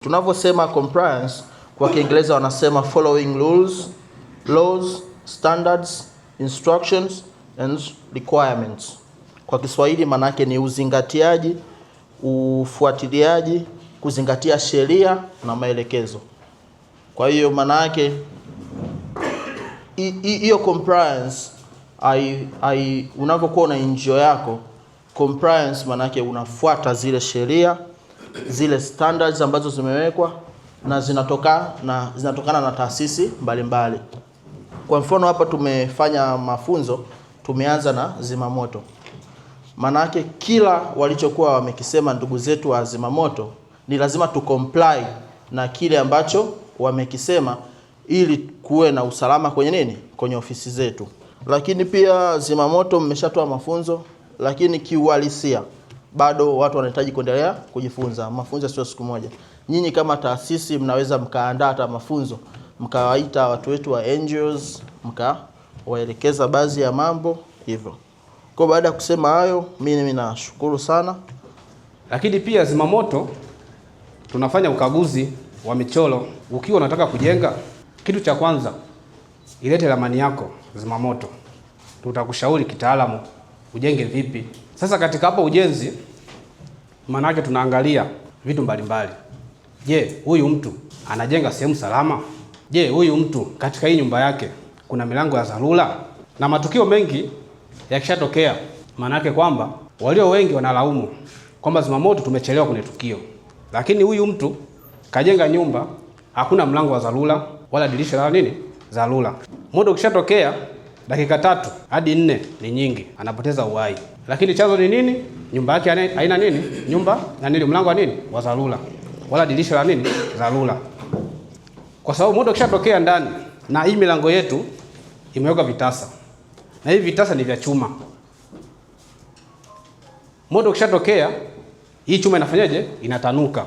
Tunavyosema compliance kwa Kiingereza wanasema following rules, laws, standards, instructions and requirements. Kwa Kiswahili manake ni uzingatiaji, ufuatiliaji, kuzingatia sheria na maelekezo. Kwa hiyo manake hiyo compliance unavyokuwa na NGO yako, compliance manake unafuata zile sheria, zile standards ambazo zimewekwa na zinatokana na taasisi mbalimbali. Kwa mfano hapa tumefanya mafunzo, tumeanza na zimamoto. Manake kila walichokuwa wamekisema ndugu zetu wa zimamoto ni lazima comply na kile ambacho wamekisema ili kuwe na usalama kwenye nini? Kwenye ofisi zetu. Lakini pia zimamoto mmeshatoa mafunzo, lakini kiuhalisia bado watu wanahitaji kuendelea kujifunza. Mafunzo sio siku moja. Nyinyi kama taasisi mnaweza mkaandaa hata mafunzo, mkawaita watu wetu wa NGOs, mkawaelekeza baadhi ya mambo hivyo. Kwa baada ya kusema hayo, mimi nashukuru sana. Lakini pia zimamoto tunafanya ukaguzi wa michoro. Ukiwa unataka kujenga, kitu cha kwanza ilete ramani yako zimamoto. Tutakushauri kitaalamu ujenge vipi. Sasa katika hapo ujenzi manake tunaangalia vitu mbalimbali. Je, huyu mtu anajenga sehemu salama? Je, huyu mtu katika hii nyumba yake kuna milango ya dharura? Na matukio mengi yakishatokea manake kwamba walio wengi wanalaumu kwamba zimamoto tumechelewa kwenye tukio. Lakini huyu mtu kajenga nyumba hakuna mlango wa dharura wala dirisha la nini? Dharura. Moto ukishatokea dakika 3 hadi 4 ni nyingi, anapoteza uhai. Lakini chanzo ni nini? Nyumba yake haina nini? Nyumba na nini? Mlango wa nini? Wa dharura. Wala dirisha la nini? Dharura. Kwa sababu moto ukishatokea ndani na hii milango yetu imeweka vitasa. Na hivi vitasa ni vya chuma. Moto ukishatokea hii chuma inafanyaje? Inatanuka.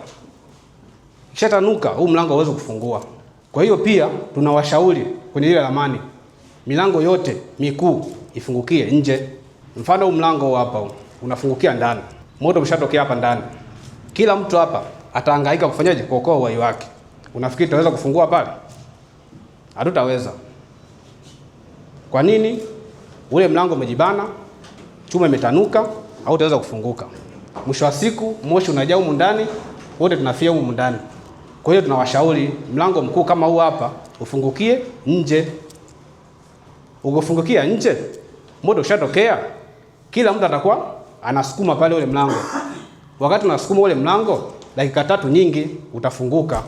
Ikishatanuka huu mlango hauwezi kufungua. Kwa hiyo pia tunawashauri kwenye ile ramani milango yote mikuu ifungukie nje. Mfano huu mlango hapa unafungukia ndani. Moto umeshatokea hapa ndani. Kila mtu hapa atahangaika kufanyaje? Kuokoa uhai wake. Unafikiri tutaweza kufungua pale? Hatutaweza. Kwa nini? Ule mlango umejibana, chuma imetanuka, au utaweza kufunguka. Mwisho wa siku moshi unajaa humu ndani, wote tunafia humu ndani. Kwa hiyo tunawashauri mlango mkuu kama huu hapa ufungukie nje. Ukifungukia nje, moto ushatokea, kila mtu atakuwa anasukuma pale ule mlango. Wakati unasukuma ule mlango, dakika 3 nyingi utafunguka.